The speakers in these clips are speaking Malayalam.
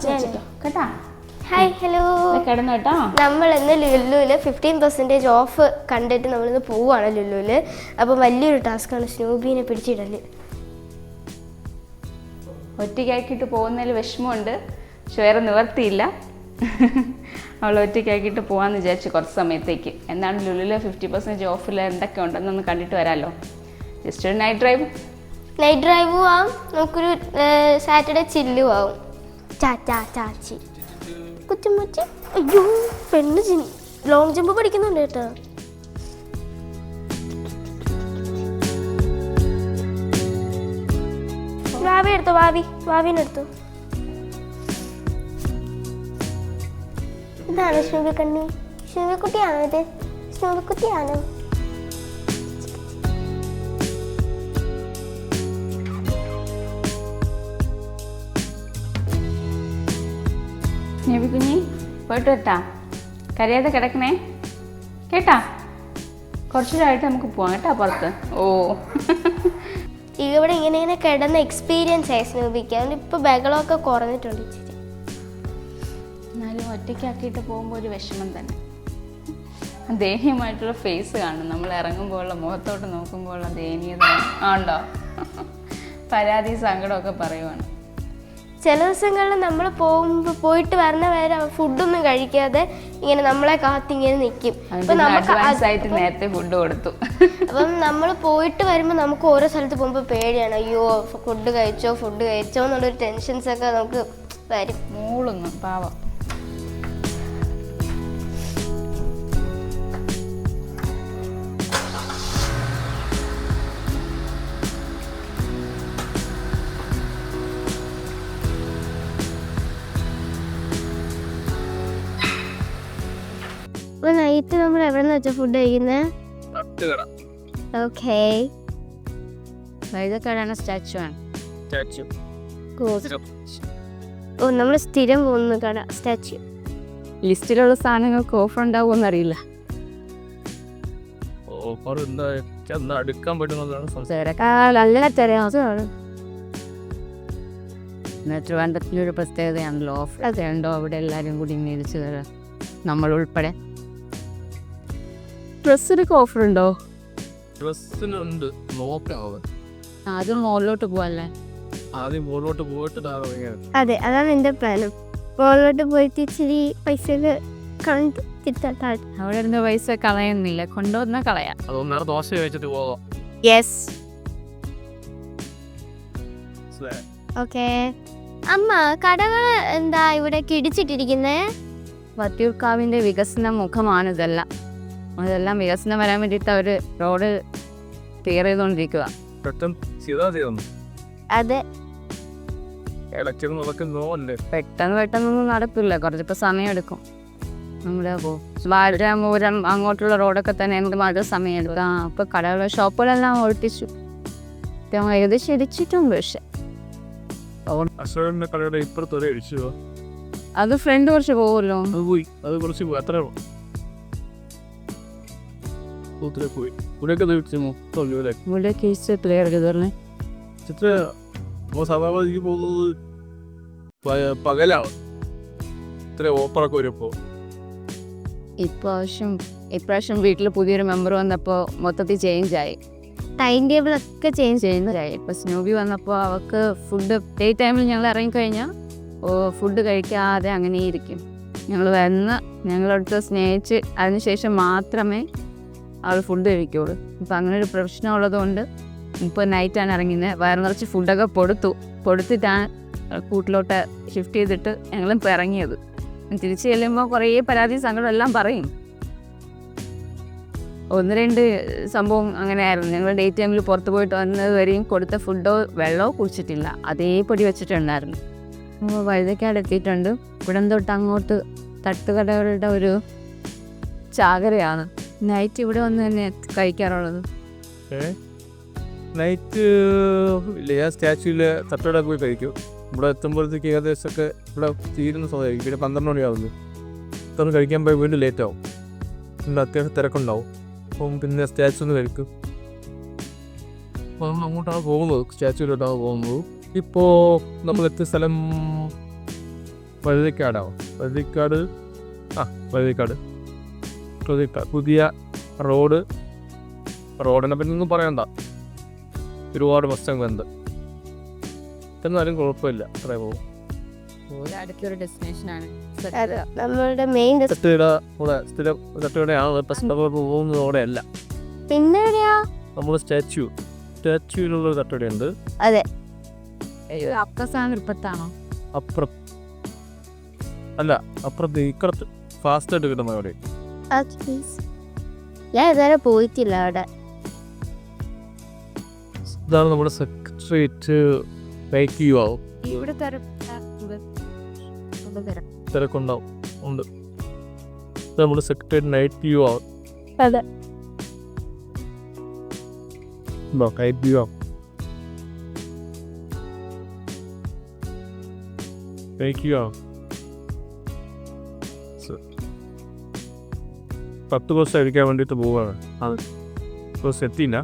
കേട്ടാ. Hi hello. കിടന്നു കേട്ടോ. നമ്മളിന്ന് ലുലുവില് 15% ഓഫ് കണ്ടിട്ട് നമ്മളിന്ന് പോവുകയാണ് ലുലുവില്. അപ്പം വലിയൊരു ടാസ്ക്കാണ് സ്നൂബീനെ പിടിച്ചിടല്. ഒറ്റയ്ക്കാക്കിയിട്ട് പോകുന്നതിൽ വിഷമമുണ്ട്, പക്ഷെ വേറെ നിവർത്തിയില്ല. അവൾ ഒറ്റയ്ക്കാക്കിയിട്ട് പോകാമെന്ന് വിചാരിച്ചു കുറച്ച് സമയത്തേക്ക്. എന്താണ് ലുലുവിൽ 50% ഓഫിൽ എന്തൊക്കെ ഉണ്ടെന്നൊന്ന് കണ്ടിട്ട് വരാമല്ലോ. ജസ്റ്റ് ഒരു നൈറ്റ് ഡ്രൈവും ആവും, നമുക്കൊരു സാറ്റർഡേ ചില്ലും ആവും. ചാച്ചി കുറ്റമ്പറ്റി. അയ്യോ പെണ്ണ് ലോങ് ജമ്പ് പഠിക്കുന്നുണ്ട് കേട്ടോ. വാവി എടുത്തോ, വാവിനെടുത്തോ. ഇതാണ് സ്നൂബിക്കണ്ണി. സ്നൂബിക്കുട്ടിയാണോ ഇത്? സ്നൂബിക്കുട്ടിയാണോ? കുഞ്ഞി പോയിട്ട് വരട്ടാ. കരയാതെ കിടക്കണേ കേട്ടാ. കുറച്ചുകൂടായിട്ട് നമുക്ക് പോവാം കേട്ടാ പുറത്ത്. ഓ ഇവിടെ ഇങ്ങനെ കിടന്ന എക്സ്പീരിയൻസ് ആയി സ്നൂബിക്ക്. അതുകൊണ്ട് ഇപ്പോൾ ബഹളമൊക്കെ കുറഞ്ഞിട്ടുണ്ട് ഇച്ചിരി. എന്നാലും ഒറ്റയ്ക്കാക്കിയിട്ട് പോകുമ്പോൾ ഒരു വിഷമം തന്നെ. ദയനീയമായിട്ടുള്ള ഫേസ് കാണും നമ്മൾ ഇറങ്ങുമ്പോഴുള്ള, മുഖത്തോട്ട് നോക്കുമ്പോഴുള്ള ദയനീയത ഉണ്ടോ. പരാതി സങ്കടമൊക്കെ പറയുവാണ്. ചില ദിവസങ്ങളിൽ നമ്മൾ പോയിട്ട് വരണ വരെ ഫുഡൊന്നും കഴിക്കാതെ ഇങ്ങനെ നമ്മളെ കാത്തിങ്ങനെ നിൽക്കും. നേരത്തെ ഫുഡ് കൊടുത്തു. അപ്പം നമ്മൾ പോയിട്ട് വരുമ്പോൾ നമുക്ക് ഓരോ സ്ഥലത്ത് പോകുമ്പോൾ പേടിയാണ്. അയ്യോ ഫുഡ് കഴിച്ചോ എന്നുള്ളൊരു ടെൻഷൻസ് ഒക്കെ നമുക്ക് വരും. മൂളുന്നു പാവം. നൈറ്റ് നമ്മൾ എവിടെന്ന് വെച്ചാ ഫുഡ് കഴിക്കുന്നത്? ഓക്കേ. സ്റ്റാച്ചു ആണ്. ഓ നമ്മൾ സ്ഥിരം പോകുന്ന കട സ്റ്റാച്ചു. ലിസ്റ്റിലുള്ള സാധനങ്ങൾക്ക് ഓഫർ ഉണ്ടാവുമെന്ന് അറിയില്ല. നല്ല തിരയാണ്. ട്രിവാൻഡ്രത്തിലൊരു പ്രത്യേകതയാണല്ലോ, ഓഫർ ഉണ്ടോ അവിടെ എല്ലാവരും കൂടി മേടിച്ചു തരാം, നമ്മൾ ഉൾപ്പെടെ. ഡ്രസ്സിനൊക്കെ ഓഫർ ഉണ്ടോ? ഡ്രസ്സിനുണ്ട്, നോക്കാം. ആദ്യം മോളിലോട്ട് പോവല്ലേ? ആദ്യം മോളിലോട്ട് പോയിട്ട് അതെ, അതാണ് എൻ്റെ പ്ലാനും. മോളിലോട്ട് പോയിട്ട് ഇച്ചിരി പൈസ കളഞ്ഞിട്ട് തിരിച്ചാട്ടാ. അവിടെ ഇരുന്ന് പൈസ കളയുന്നില്ല, കൊണ്ടുവന്ന കളയാം. അതൊന്നേറെ ദോശ കഴിച്ചിട്ട് പോകാം. യെസ്. ഓക്കെ. അമ്മ കടകൾ എന്താ ഇവിടെ ഇടിച്ചിട്ടിരിക്കുന്നേ? വട്ടിയൂർക്കാവിൻ്റെ വികസന മുഖമാണിതെല്ലാം. അതെല്ലാം വികസനം വരാൻ വേണ്ടിയിട്ട് അവർ റോഡ് ക്ലിയർ ചെയ്തുകൊണ്ടിരിക്കുക. അതെ, പെട്ടെന്നൊന്നും നടക്കില്ല, കുറച്ചിപ്പോൾ സമയം എടുക്കും. നമ്മുടെ വാഴമൂരം അങ്ങോട്ടുള്ള റോഡൊക്കെ തന്നെ നമുക്ക് വളരെ സമയം എടുക്കും. അപ്പോൾ കടകൾ ഷോപ്പുകളെല്ലാം ഒഴിപ്പിച്ചു, ഏകദേശം ഇടിച്ചിട്ടുണ്ട്. പക്ഷെ അത് ഫ്രണ്ട് കുറച്ച് പോകുമല്ലോ. പകലാണ് ഇത്ര ഓഫറൊക്കെ വരുമ്പോ. ഇപ്രാവശ്യം വീട്ടിൽ പുതിയൊരു മെമ്പർ വന്നപ്പോൾ മൊത്തത്തിൽ ചേഞ്ച് ആയി. ടൈം ടേബിൾ ഒക്കെ ചേഞ്ച് ചെയ്യുന്നതായി. ഇപ്പോൾ സ്നൂബി വന്നപ്പോൾ അവൾക്ക് ഫുഡ് ഡേ ടൈമിൽ ഞങ്ങൾ ഇറങ്ങിക്കഴിഞ്ഞാൽ ഫുഡ് കഴിക്കാതെ അങ്ങനെ ഇരിക്കും. ഞങ്ങളടുത്ത് സ്നേഹിച്ച് അതിനുശേഷം മാത്രമേ അവൾ ഫുഡ് കഴിക്കുള്ളൂ. ഇപ്പോൾ അങ്ങനെ ഒരു പ്രശ്നം ഉള്ളതുകൊണ്ട് ഇപ്പോൾ നൈറ്റാണ് ഇറങ്ങുന്നത്. വയറ് നിറച്ച് ഫുഡൊക്കെ കൊടുത്തിട്ടാണ് കൂട്ടിലോട്ട് ഷിഫ്റ്റ് ചെയ്തിട്ട് ഞങ്ങളിപ്പോൾ ഇറങ്ങിയത്. തിരിച്ച് ചെല്ലുമ്പോൾ കുറേ പരാതി സങ്കടം എല്ലാം പറയും. 1-2 സംഭവം അങ്ങനെയായിരുന്നു. ഞങ്ങൾ ഡേ ടൈമിൽ പുറത്ത് പോയിട്ട് വന്നത് വരെയും കൊടുത്ത ഫുഡോ വെള്ളമോ കുടിച്ചിട്ടില്ല, അതേപടി വെച്ചിട്ടുണ്ടായിരുന്നു. അപ്പോൾ വഴുതക്കാട് എത്തിയിട്ടുണ്ട്. ഇവിടം തൊട്ട് അങ്ങോട്ട് തട്ടുകടകളുടെ ഒരു ചാകരയാണ്. നൈറ്റ് ഇവിടെ വന്ന് തന്നെ കഴിക്കാറുള്ളത്. നൈറ്റ് ഇല്ല, ഞാൻ സ്റ്റാച്യൂവിലെ തട്ടുകട പോയി കഴിക്കും. ഇവിടെ എത്തുമ്പോഴത്തേക്ക് ഏകദേശമൊക്കെ ഇവിടെ തീരുന്ന സമയമായിരിക്കും. പിന്നെ 12 മണിയാവുന്നു. ഇതൊന്ന് കഴിക്കാൻ പോയി വീണ്ടും ലേറ്റ് ആവും. പിന്നെ അത്യാവശ്യം തിരക്കുണ്ടാവും. അപ്പം പിന്നെ സ്റ്റാച്ചു ഒന്ന് കഴിക്കും. അപ്പോൾ നമ്മൾ അങ്ങോട്ടാണ് പോകുന്നത്, സ്റ്റാച്യൂവിലോട്ടാണ് പോകുന്നത്. ഇപ്പോൾ നമ്മൾ എത്തിയ സ്ഥലം വഴുതിക്കാടാവും. വഴുതിക്കാട് വഴുതിക്കാട് പുതിയ റോഡിനെ പറ്റി ഒന്നും പറയണ്ട. ഒരുപാട് പ്രശ്നങ്ങളുണ്ട്. എന്നാലും കുഴപ്പമില്ല, അത്രേ പോകും. അടുത്തൊരു ഡെസ്റ്റിനേഷനാണ് നമ്മളുടെ മെയിൻ തട്ടുകട കൂടെ സ്ഥിരം തട്ടുകടയാണ്. പോകുന്നതോടെ അല്ല, പിന്നെ എവിടെയാ നമ്മൾ സ്റ്റാച്യൂവിലുള്ളൊരു തട്ടുകടയുണ്ട്. അതെ, അപ്പസാണ് ഇപ്പത്താണോ? അപ്പുറത്ത് ഇക്കടത്ത് ഫാസ്റ്റ് ആയിട്ട് കിട്ടുന്ന അവിടെ. ഞാൻ ഇതുവരെ പോയിട്ടില്ല അവിടെ. ഇതാണ് നമ്മുടെ സെക്രട്ടേറിയറ്റ്. ബൈക്ക് വ്യൂ ആവും. ഇവിടെ തിരക്കുണ്ടാവും, ഉണ്ട്. ഇത് നമ്മുടെ സെക്രട്ടേറിയറ്റ് നൈറ്റ് വ്യൂ ആവും. അതെ, നൈറ്റ് വ്യൂ ആവും. ബൈക്ക് വ്യൂ ആവും. 10 ബസ് അടിക്കാൻ വേണ്ടിയിട്ട് പോവുകയാണ്. ബസ് എത്തിയില്ല,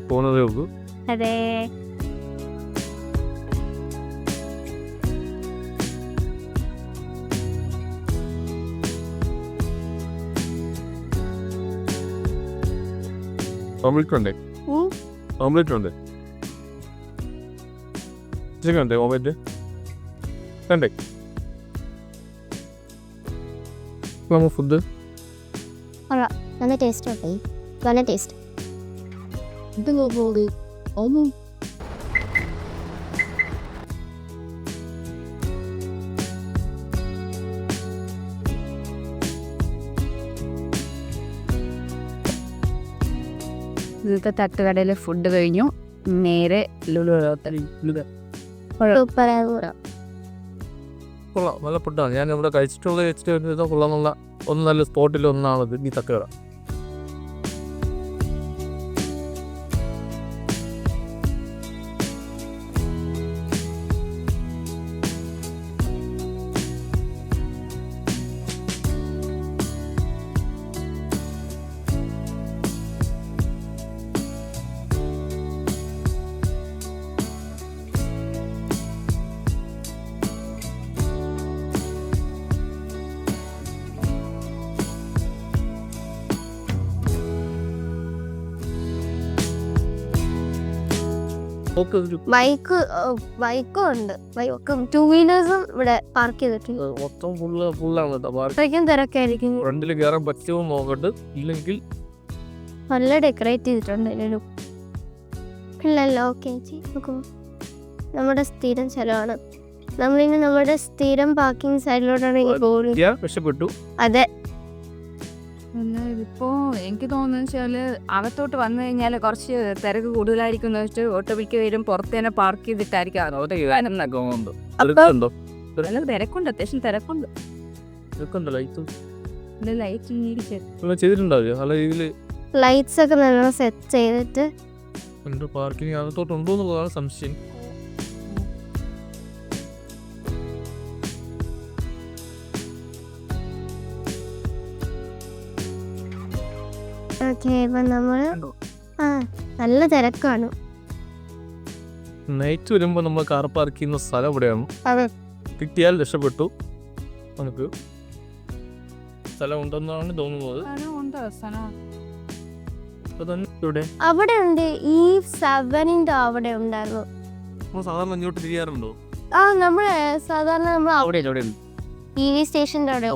പോകുന്നതേ ഉള്ളൂ. അതെ. ഓംലെറ്റ് ഉണ്ട്. ചിക്കൻ ഉണ്ട്. ഓംലെറ്റ് കണ്ടേ. നമ്മൾ ഫുഡ് നല്ല ടേസ്റ്റ് ഉണ്ട്, നല്ല ടേസ്റ്റ്. ഇന്നത്തെ തട്ടുകടയിൽ ഫുഡ് കഴിഞ്ഞു. നേരെ കൊള്ളാം, നല്ല ഫുഡാണ്. ഞാൻ ഇവിടെ കഴിച്ചിട്ടുള്ള കൊള്ളാമെന്നുള്ള ഒന്ന് നല്ല സ്പോട്ടിൽ ഒന്നാണത് ഈ തട്ടുകട. ബൈക്കും ഉണ്ട്, ബൈക്കും 2 വീലേഴ്സും ഇവിടെ പാർക്ക് ചെയ്തിട്ടുണ്ട്. മൊത്തം ഫുള്ളാണ്. അത്രയ്ക്കും തിരക്കായിരിക്കും. ഫ്രണ്ടിൽ കയറാൻ പറ്റുമോ നോക്കട്ട്, ഇല്ലെങ്കിൽ നല്ല ഡെക്കറേറ്റ് ചെയ്തിട്ടുണ്ട്. ഇല്ലല്ലോ, ഓക്കെ. നമ്മുടെ സ്ഥിരം സ്ഥലമാണ്. നമ്മളിങ്ങനെ നമ്മുടെ സ്ഥിരം പാർക്കിംഗ് സൈഡിലോട്ടാണ് പോകുന്നത്. രക്ഷപ്പെട്ടു. അതെ, ഇതിപ്പോ എനിക്ക് തോന്നുന്നു വെച്ചാല് അകത്തോട്ട് വന്നു കഴിഞ്ഞാൽ കുറച്ച് തിരക്ക് കൂടുതലായിരിക്കും എന്ന് വെച്ചിട്ട് ഓട്ടോമിക്ക വരും പുറത്ത് തന്നെ പാർക്ക് ചെയ്തിട്ടായിരിക്കും തിരക്കുണ്ട്, അത്യാവശ്യം തിരക്കുണ്ട്. ചെയ്തിട്ടുണ്ടാവില്ല നല്ല രീതിയിൽ. ലൈറ്റ്സ് ഒക്കെ നല്ല സെറ്റ് ചെയ്തിട്ട് പാർക്കിംഗ് അകത്തോട്ടുണ്ടോ എന്നുള്ളതാണ് സംശയം. ഓക്കെ. ഇപ്പം നമ്മള് നല്ല തിരക്കാണ്. നൈറ്റ് വരുമ്പോൾ നമ്മൾ കാർ പാർക്ക് ചെയ്യുന്ന സ്ഥലം ഇവിടെയാണ്. കിട്ടിയാൽ രക്ഷപ്പെട്ടു. നമുക്ക് സ്ഥലം ഉണ്ടെന്നാണ് തോന്നുന്നത്. അവിടെ ഉണ്ട്, ഈ 7-ന്റെ അവിടെ ഉണ്ടായിരുന്നു. സാധാരണ ഇങ്ങോട്ട് തിരിയാറുണ്ടോ? നമ്മള് സാധാരണ നമ്മൾ അവിടെ EV സ്റ്റേഷന്റെ അവിടെ.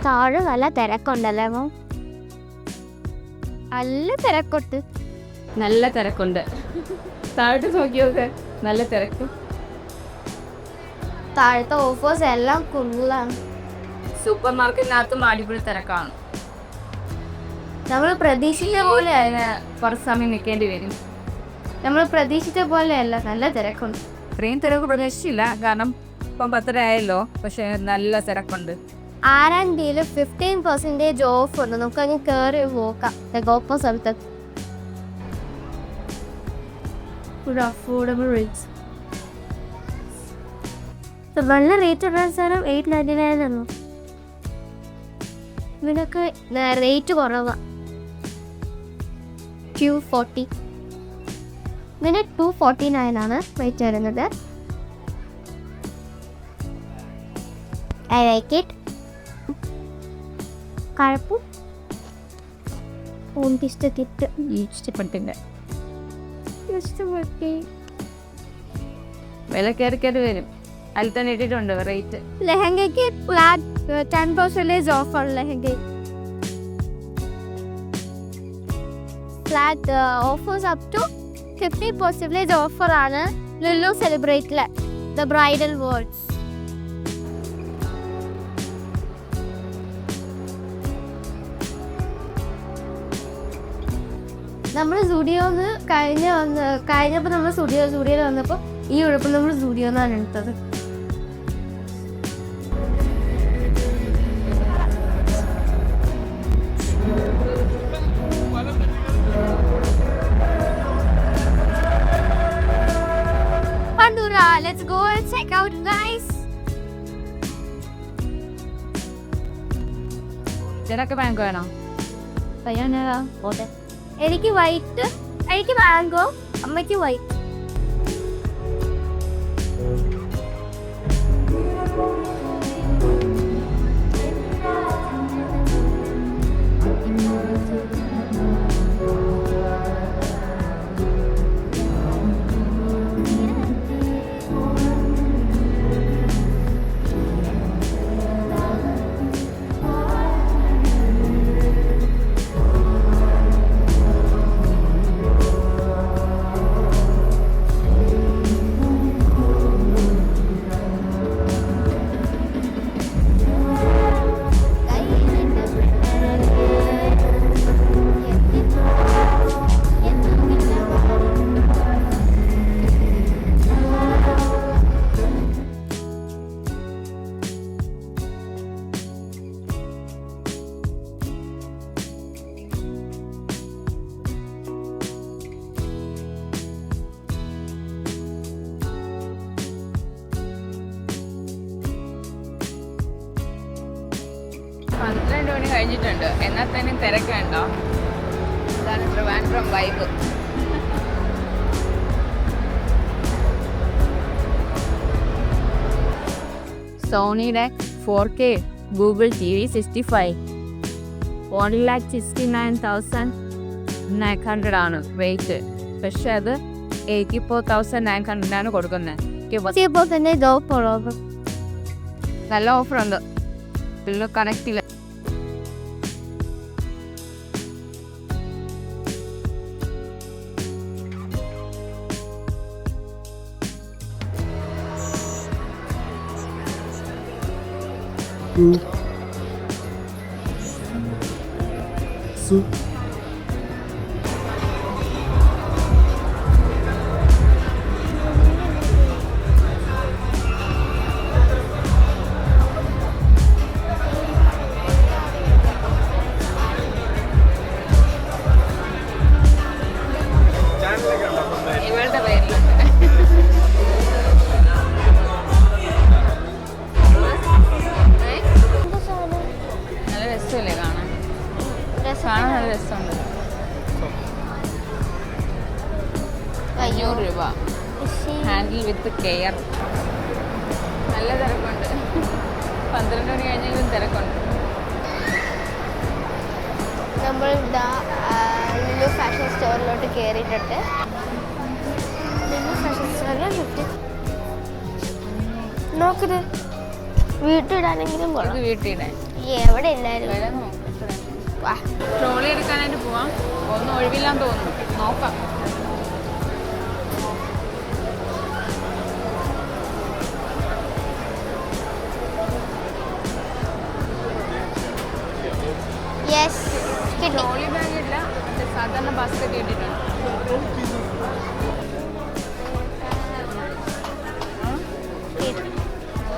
താഴെ നല്ല തിരക്കുണ്ടല്ലേ മോ? നല്ല തിരക്കുണ്ട്. നല്ല തിരക്കുണ്ട്. താഴോട്ട് നോക്കിയൊക്കെ നല്ല തിരക്ക്. താഴത്തെ ഓഫേഴ്സ് എല്ലാം ഫുള്ളാണ്. സൂപ്പർ മാർക്കറ്റിനകത്തും അടിപൊളി തിരക്കാണ്. നമ്മൾ പ്രതീക്ഷിച്ച പോലെ കുറച്ച് സമയം നിൽക്കേണ്ടി വരും. നമ്മൾ പ്രതീക്ഷിച്ച പോലെയല്ല, നല്ല തിരക്കുണ്ട്. ഇത്രയും തിരക്ക് പ്രതീക്ഷിച്ചില്ല, കാരണം ഇപ്പം 10:30 ആയല്ലോ. പക്ഷെ നല്ല തിരക്കുണ്ട്. R&Dയിൽ 15% ഓഫ് ഉണ്ട്. നമുക്ക് അങ്ങ് കയറി പോക്കാം. ഗോപ്പ സ്ഥലത്ത് അഫോർഡബിൾ റേറ്റ്സ്. നല്ല റേറ്റ് ഉള്ള സാധനം 899 ആണ്. ഇതിനൊക്കെ റേറ്റ് കുറവാണ്. 240. ഇതിന് 249 ആണ് റേറ്റ് വരുന്നത്. I like it. കുഴപ്പം ഇഷ്ടപ്പെട്ട് ഇഷ്ടപ്പെട്ടില്ല. വില കയറി വരും. അതിൽ തന്നെ ഇട്ടിട്ടുണ്ട് റേറ്റ്. ലെഹങ്കയ്ക്ക് ഫ്ലാറ്റ് 10% ഓഫാണ്. Lehenga flat offers up to 50% ഓഫറാണ് ലുലു സെലിബ്രേറ്റിലെ ദ ബ്രൈഡൽ വേർഡ്സ്. നമ്മൾ സ്റ്റുഡിയോന്ന് കഴിഞ്ഞപ്പോൾ നമ്മൾ സ്റ്റുഡിയോയിൽ വന്നപ്പോൾ ഈ ഉടുപ്പ് നമ്മൾ സ്റ്റുഡിയോന്നാണ് എടുത്തത്. Pandura, let's go and check out, guys. ഇതിനൊക്കെ ബാങ്ക് വേണോ? എനിക്ക് വൈറ്റ്, എനിക്ക് മാംഗോ, അമ്മയ്ക്ക് വൈറ്റ്. കഴിഞ്ഞിട്ടുണ്ട്. എന്നാൽ തന്നെ തിരക്കുണ്ടോ? അതാണ് ട്രിവാൻഡ്രം വൈബ്. സോണിയുടെ 4K ഗൂഗിൾ TV 65 1,69,900 ആണ് റേറ്റ്. പക്ഷെ അത് 84,900 കൊടുക്കുന്നത്. നല്ല ഓഫറുണ്ട്. ഇതിൽ കണക്റ്റില്ല. ഇവളുടെ പേരിലുണ്ട്. നല്ല രസമല്ലേ കാണാൻ? കാണാൻ നല്ല രസമുണ്ട്. 500 രൂപ. Handle with care. നല്ല തിരക്കുണ്ട്. 12 മണി കഴിഞ്ഞാലും തിരക്കുണ്ട്. നമ്മൾ ലുലു ഫാഷൻ സ്റ്റോറിലോട്ട് കയറിയിട്ടുണ്ട്. ലുലു ഫാഷൻ സ്റ്റോറിൽ നോക്കത് വീട്ടിടാനെങ്കിലും ഇത് വീട്ടിടാൻ എവിടെ ഇല്ലായിരുന്നു. വില നോക്കാം. ട്രോളി എടുക്കാനായിട്ട് പോവാം. ഒന്നും ഒഴിവില്ലാന്ന് തോന്നുന്നു. നോക്കാം. യെസ് കിട്ടി. ട്രോളി ബാഗ് ഇല്ല, മറ്റേ സാധാരണ ബാസ്ക്കറ്റ് കിട്ടിയിട്ടുണ്ട്.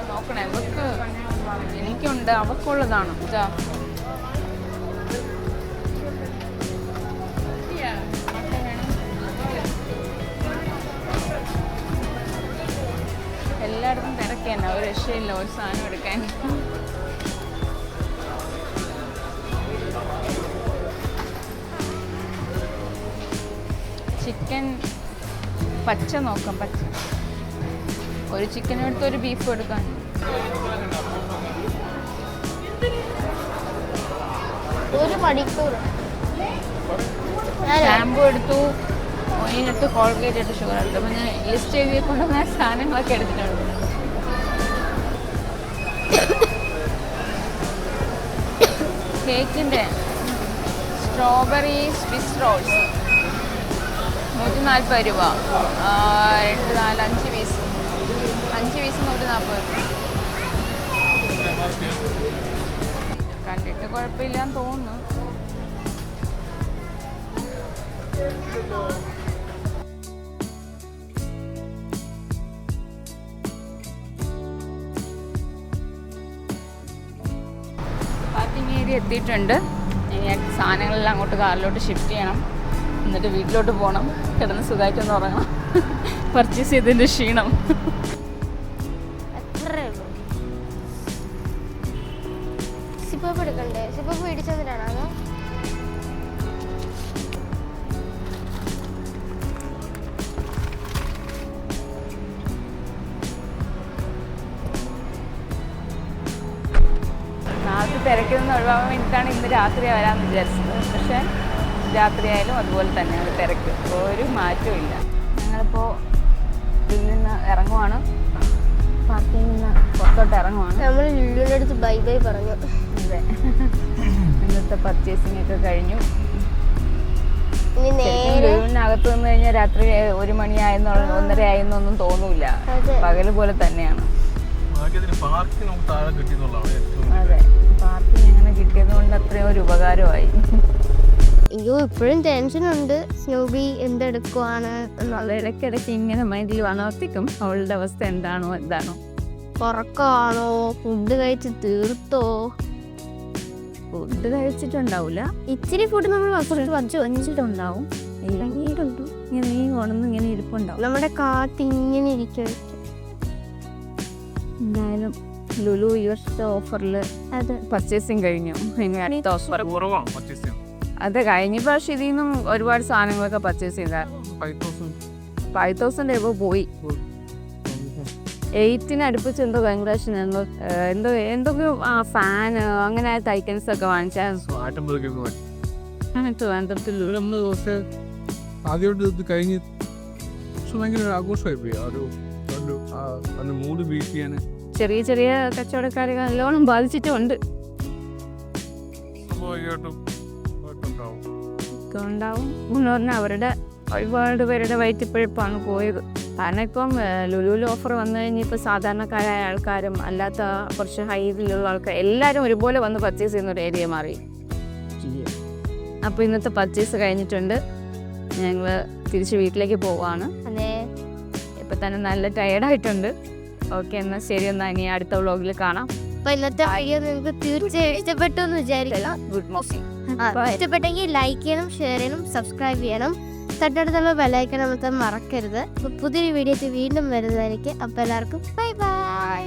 നോക്കണേ, അവർക്ക് എനിക്കുണ്ട്, അവക്കുള്ളതാണ്. ഇതാ എല്ലായിടത്തും തിരക്കാണ്, ഒരു രക്ഷയില്ല ഒരു സാധനം എടുക്കാൻ. ചിക്കൻ പച്ച നോക്കാം. പച്ച ഒരു ചിക്കനും എടുത്ത് ഒരു ബീഫും എടുക്കാൻ. ഒരു മണിക്കൂർ ഷാമ്പു എടുത്തു, അതിനടുത്ത് കോൾഗേറ്റ് എടുത്ത് ഷുഗർ എടുത്തു. അപ്പം ഞാൻ ലിസ്റ്റ് എഴുതിക്കൊണ്ടുവന്ന സാധനങ്ങളൊക്കെ എടുത്തിട്ടുണ്ട്. കേക്കിൻ്റെ സ്ട്രോബെറി സ്വിസ് റോൾസ് 140 രൂപ. 2, 4, 5 പീസ്. 5 പീസ് 140. കണ്ടിട്ട് കുഴപ്പമില്ലാന്ന് തോന്നുന്നു. പാർക്കിംഗ് ഏരിയ എത്തിയിട്ടുണ്ട്. ഇനി സാധനങ്ങളെല്ലാം അങ്ങോട്ട് കാറിലോട്ട് ഷിഫ്റ്റ് ചെയ്യണം. എന്നിട്ട് വീട്ടിലോട്ട് പോകണം. കിടന്ന് സുഖമായിട്ടൊന്ന് ഉറങ്ങണം. പർച്ചേസ് ചെയ്തതിൻ്റെ ക്ഷീണം. അത്രേ ഉള്ളൂ. സിപ്പപ്പ് എടുക്കണ്ടേ? സിപ്പപ്പ് മേടിച്ചു തന്നിട്ടാണോ അതോ? നാളത്തെ തിരക്കിൽ നിന്ന് ഒഴിവാകാൻ വേണ്ടിയിട്ടാണ് ഇന്ന് രാത്രി വരാമെന്ന് വിചാരിച്ചത്. പക്ഷേ രാത്രിയായാലും അതുപോലെ തന്നെയാണ് തിരക്ക്, ഒരു മാറ്റവും ഇല്ല. ഞങ്ങളിപ്പോൾ ഇതിൽ നിന്ന് ഇറങ്ങുവാണ്, പാർക്കിങ്ങിൽ നിന്ന് പുറത്തോട്ട് ഇറങ്ങുവാണ്. നമ്മൾ ലുലുവിൻ്റെ അടുത്ത് ബൈ ബൈ പറഞ്ഞു. അതെ, ഇന്നത്തെ പർച്ചേസിംഗ് ഒക്കെ കഴിഞ്ഞു. ഇനി നേരെ ലുലുവിനകത്ത് നിന്ന് കഴിഞ്ഞാൽ രാത്രി 1 മണിയായെന്നുള്ള 1:30 ആയെന്നൊന്നും തോന്നൂല. പകല് പോലെ തന്നെയാണ്. അതെ, പാർക്കിംഗ് അങ്ങനെ കിട്ടിയത് കൊണ്ട് അത്രയും ഒരു ഉപകാരമായി. അയ്യോ ഇപ്പോഴും ടെൻഷനുണ്ട്. സ്നൂബി എന്തെടുക്കുവാണ് എന്നുള്ള. ഇടയ്ക്കിടയ്ക്ക് ഇങ്ങനെ മൈൻഡിൽ വന്നോർത്തിക്കും അവളുടെ അവസ്ഥ എന്താണോ എന്താണോ. ഉറക്കമാണോ, ഫുഡ് കഴിച്ച് തീർത്തോ? ഫുഡ് കഴിച്ചിട്ടുണ്ടാവില്ല, ഇച്ചിരി ഫുഡ് നമ്മൾ കുറച്ച് വച്ചിട്ടുണ്ടാവും. ഇറങ്ങിയിട്ടുണ്ടു ഇങ്ങനെ കൊണ്ടു ഇങ്ങനെ ഇരിപ്പുണ്ടാവും. നമ്മുടെ കാത്ത് ഇങ്ങനെ ഇരിക്കും. എന്തായാലും ലുലു ഈ വർഷത്തെ ഓഫറിൽ അത് പർച്ചേസിങ് കഴിഞ്ഞു. ഇനി അടുത്ത ഓഫർ അത് കഴിഞ്ഞ പ്രാവശ്യം ഇതിൽ നിന്നും ഒരുപാട് സാധനങ്ങളൊക്കെ പർച്ചേസ് ചെയ്താൽ 5,000 രൂപ പോയി. 8-ന് അടുപ്പിച്ച് എന്തോ കൺഗ്രാഷൻ എന്തൊക്കെയോ ഫാന് അങ്ങനെ ഐറ്റംസ് ഒക്കെ വാങ്ങിച്ചാൽ ആദ്യമായിട്ട് ഇത് കഴിഞ്ഞ് ഭയങ്കര ആഘോഷമായി പോയി. ഒരു മൂഡ് ബീറ്റ് ചെയ്യാൻ ചെറിയ ചെറിയ കച്ചവടക്കാരെ നല്ലോണം ബാധിച്ചിട്ടുണ്ട്. ഉണ്ടാവും എന്ന് പറഞ്ഞാൽ അവരുടെ ഒരുപാട് പേരുടെ വയറ്റിപ്പഴപ്പാണ് പോയത്. കാരണം ഇപ്പം ലുലുവിൽ ഓഫർ വന്നു കഴിഞ്ഞാൽ ഇപ്പോൾ സാധാരണക്കാരായ ആൾക്കാരും അല്ലാത്ത കുറച്ച് ഹൈയിലുള്ള ആൾക്കാർ എല്ലാവരും ഒരുപോലെ വന്ന് പർച്ചേസ് ചെയ്യുന്ന ഒരു ഏരിയ മാറി. അപ്പോൾ ഇന്നത്തെ പർച്ചേസ് കഴിഞ്ഞിട്ടുണ്ട്. ഞങ്ങൾ തിരിച്ച് വീട്ടിലേക്ക് പോവാണ്. അതെ, ഇപ്പം തന്നെ നല്ല ടയേർഡായിട്ടുണ്ട്. ഓക്കെ, എന്നാൽ ശരി, എന്നാൽ ഇനി അടുത്ത വ്ളോഗിൽ കാണാം. അപ്പൊ ഇന്നത്തെ വീഡിയോ നിങ്ങൾക്ക് തീർച്ചയായും ഇഷ്ടപ്പെട്ടു എന്ന് വിചാരിക്കണം. Good morning. ഇഷ്ടപ്പെട്ടെങ്കിൽ ലൈക്ക് ചെയ്യണം, ഷെയർ ചെയ്യണം, സബ്സ്ക്രൈബ് ചെയ്യണം. തൊട്ടടുത്തുള്ള ബെല്ലൈക്കൺ അമർത്താൻ മറക്കരുത്. അപ്പോൾ പുതിയൊരു വീഡിയോ വീണ്ടും വരുന്നതായിരിക്കും. അപ്പോൾ എല്ലാവർക്കും ബൈ ബൈ.